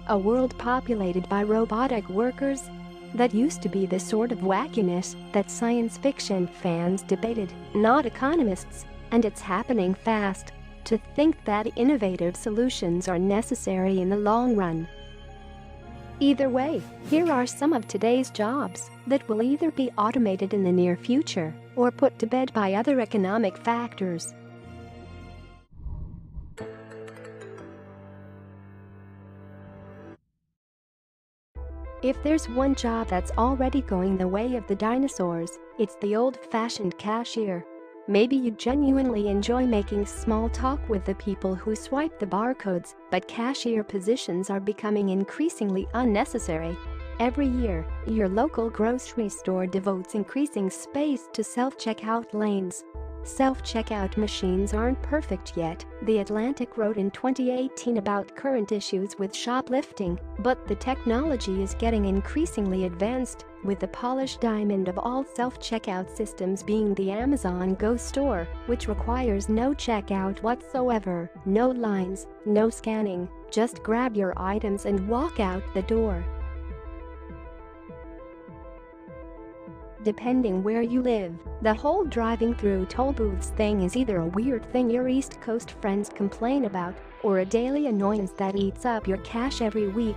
A world populated by robotic workers? That used to be the sort of wackiness that science fiction fans debated, not economists, and it's happening fast. To think that innovative solutions are necessary in the long run. Either way, here are some of today's jobs that will either be automated in the near future or put to bed by other economic factors. If there's one job that's already going the way of the dinosaurs, it's the old-fashioned cashier. Maybe you genuinely enjoy making small talk with the people who swipe the barcodes, but cashier positions are becoming increasingly unnecessary. Every year, your local grocery store devotes increasing space to self-checkout lanes. Self-checkout machines aren't perfect yet, The Atlantic wrote in 2018 about current issues with shoplifting, but the technology is getting increasingly advanced, with the polished diamond of all self-checkout systems being the Amazon Go store, which requires no checkout whatsoever, no lines, no scanning, just grab your items and walk out the door. Depending where you live, the whole driving through toll booths thing is either a weird thing your East Coast friends complain about or a daily annoyance that eats up your cash every week.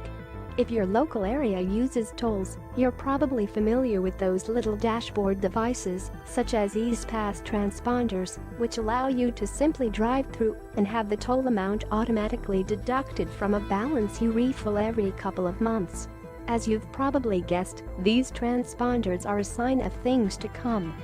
If your local area uses tolls, you're probably familiar with those little dashboard devices, such as EasePass transponders, which allow you to simply drive through and have the toll amount automatically deducted from a balance you refill every couple of months. As you've probably guessed, these transponders are a sign of things to come.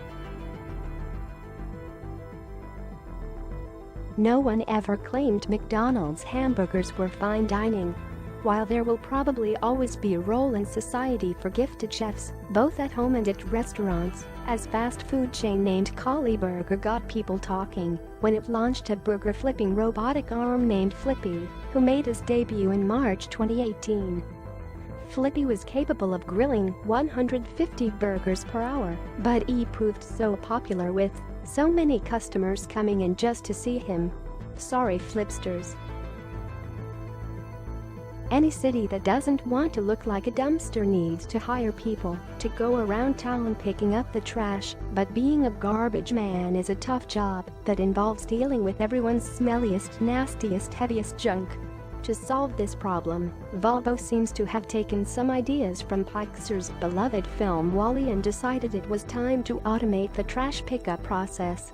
No one ever claimed McDonald's hamburgers were fine dining. While there will probably always be a role in society for gifted chefs, both at home and at restaurants, as fast food chain named Collie Burger got people talking when it launched a burger-flipping robotic arm named Flippy, who made his debut in March 2018. Flippy was capable of grilling 150 burgers per hour, but he proved so popular with so many customers coming in just to see him. Sorry, Flipsters. Any city that doesn't want to look like a dumpster needs to hire people to go around town picking up the trash, but being a garbage man is a tough job that involves dealing with everyone's smelliest, nastiest, heaviest junk. To solve this problem, Volvo seems to have taken some ideas from Pixar's beloved film WALL-E and decided it was time to automate the trash pickup process.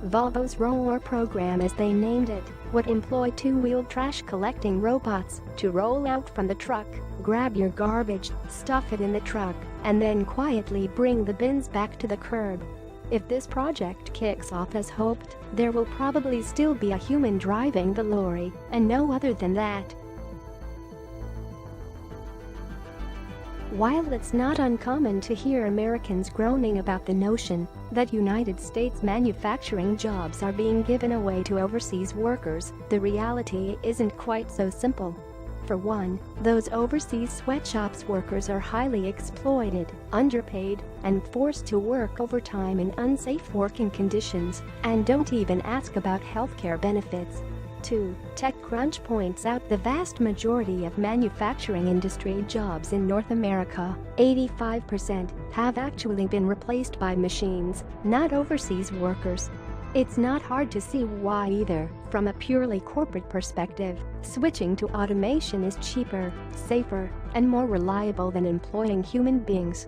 Volvo's Roller program, as they named it, would employ two-wheeled trash-collecting robots to roll out from the truck, grab your garbage, stuff it in the truck, and then quietly bring the bins back to the curb. If this project kicks off as hoped, there will probably still be a human driving the lorry, and no other than that. While it's not uncommon to hear Americans groaning about the notion that United States manufacturing jobs are being given away to overseas workers, the reality isn't quite so simple. For one, those overseas sweatshops workers are highly exploited, underpaid, and forced to work overtime in unsafe working conditions, and don't even ask about healthcare benefits. 2. TechCrunch points out the vast majority of manufacturing industry jobs in North America, 85%, have actually been replaced by machines, not overseas workers. It's not hard to see why either. From a purely corporate perspective, switching to automation is cheaper, safer, and more reliable than employing human beings.